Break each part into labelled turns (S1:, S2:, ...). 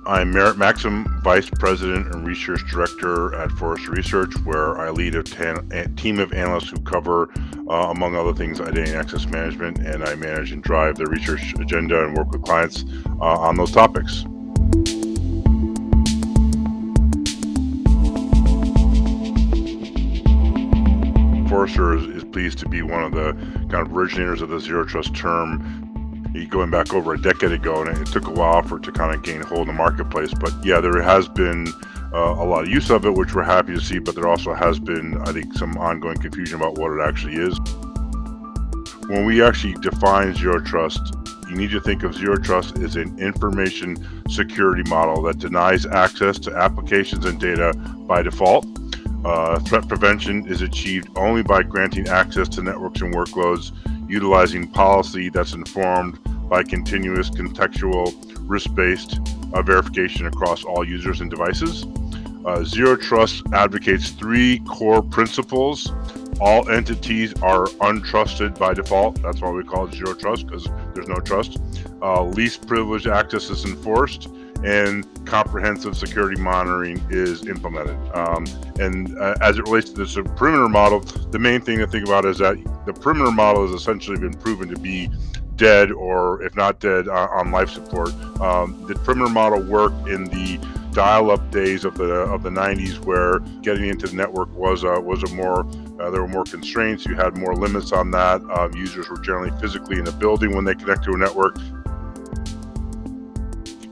S1: I'm Merit Maxim, Vice President and Research Director at Forrester Research, where I lead a team of analysts who cover, among other things, identity and access management, and I manage and drive the research agenda and work with clients on those topics. Forrester is pleased to be one of the kind of originators of the zero trust term, going back over a decade ago, and it took a while for it to kind of gain hold in the marketplace. But yeah, there has been a lot of use of it, which we're happy to see, but there also has been, I think, some ongoing confusion about what it actually is. When we actually define zero trust, you need to think of zero trust as an information security model that denies access to applications and data by default. Threat prevention is achieved only by granting access to networks and workloads, utilizing policy that's informed by continuous contextual risk-based verification across all users and devices. Zero Trust advocates three core principles. All entities are untrusted by default. That's why we call it Zero Trust, because there's no trust. Least privileged access is enforced, and comprehensive security monitoring is implemented. As it relates to the perimeter model, the main thing to think about is that the perimeter model has essentially been proven to be dead, or if not dead, on life support. The perimeter model worked in the dial-up days of the 90s, where getting into the network was a more there were more constraints. You had more limits on that. Users were generally physically in the building when they connect to a network.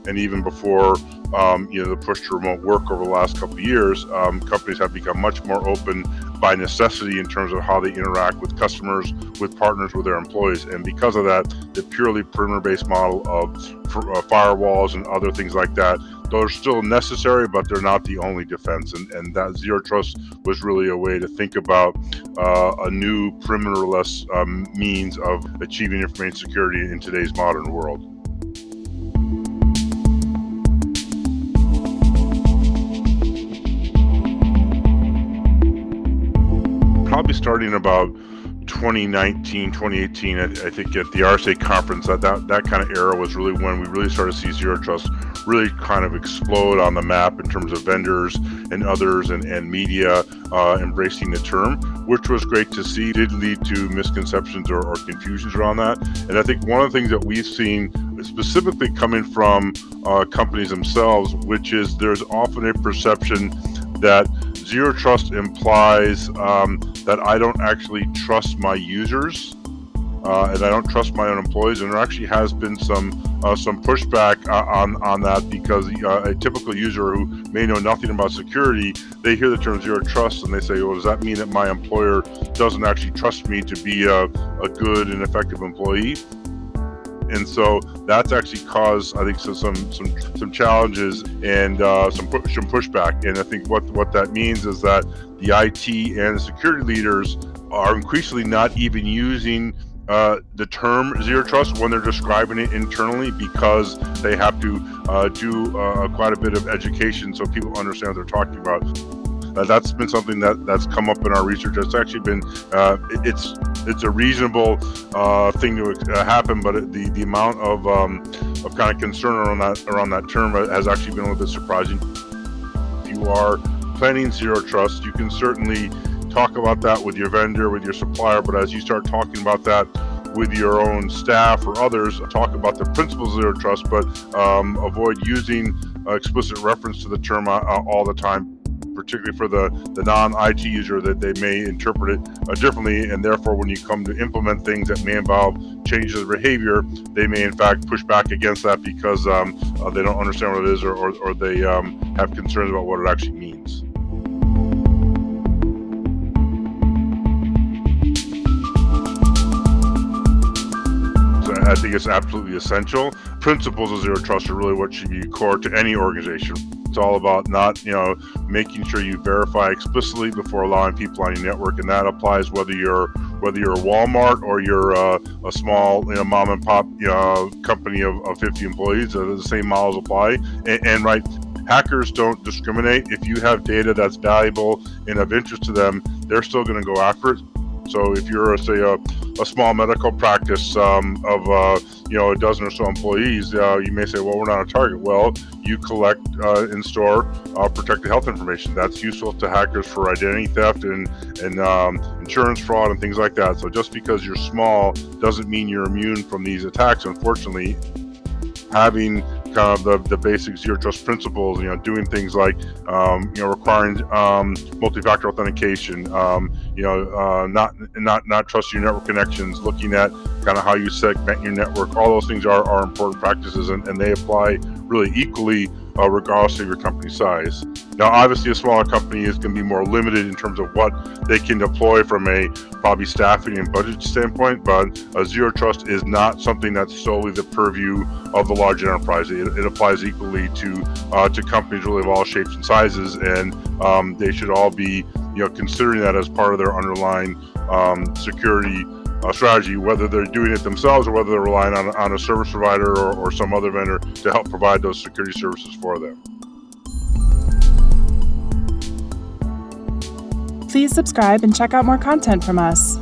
S1: And even before the push to remote work over the last couple of years, companies have become much more open by necessity in terms of how they interact with customers, with partners, with their employees. And because of that, the purely perimeter-based model of firewalls and other things like that, those are still necessary, but they're not the only defense. And that zero trust was really a way to think about a new perimeter-less means of achieving information security in today's modern world. Probably starting about 2019, 2018, I think at the RSA conference, that kind of era was really when we really started to see zero trust really kind of explode on the map in terms of vendors and others and media embracing the term, which was great to see. It did lead to misconceptions or confusions around that. And I think one of the things that we've seen specifically coming from companies themselves, which is there's often a perception that zero trust implies that I don't actually trust my users and I don't trust my own employees, and there actually has been some pushback on that, because a typical user who may know nothing about security, they hear the term zero trust and they say, well, does that mean that my employer doesn't actually trust me to be a good and effective employee? And so that's actually caused, I think, some challenges and some pushback. And I think what that means is that the IT and the security leaders are increasingly not even using the term zero trust when they're describing it internally, because they have to do quite a bit of education so people understand what they're talking about. That's been something that's come up in our research. It's actually been it's a reasonable thing to happen, but the amount of kind of concern around that term has actually been a little bit surprising. If you are planning zero trust, you can certainly talk about that with your vendor, with your supplier, but as you start talking about that with your own staff or others, talk about the principles of zero trust, but avoid using explicit reference to the term all the time, particularly for the non-IT user, that they may interpret it differently, and therefore when you come to implement things that may involve changes of behavior, they may in fact push back against that because they don't understand what it is, or they have concerns about what it actually means. I think it's absolutely essential. Principles of zero trust are really what should be core to any organization. It's all about not, making sure you verify explicitly before allowing people on your network, and that applies whether you're a Walmart or you're a small, mom and pop, company of 50 employees. The same models apply, and right. Hackers don't discriminate. If you have data that's valuable and of interest to them, they're still going to go after it. So if you're, say, a small medical practice of a dozen or so employees, you may say, well, we're not a target. Well, you collect and store protected health information. That's useful to hackers for identity theft and insurance fraud and things like that. So just because you're small doesn't mean you're immune from these attacks. Unfortunately, having kind of the basic zero trust principles, doing things like, requiring multi-factor authentication, not trusting your network connections, looking at kind of how you segment your network. All those things are important practices, and they apply really equally regardless of your company size. Now, obviously, a smaller company is going to be more limited in terms of what they can deploy from a probably staffing and budget standpoint, but zero trust is not something that's solely the purview of the large enterprise. It applies equally to companies really of all shapes and sizes, and they should all be considering that as part of their underlying security strategy, whether they're doing it themselves or whether they're relying on a service provider or some other vendor to help provide those security services for them.
S2: Please subscribe and check out more content from us.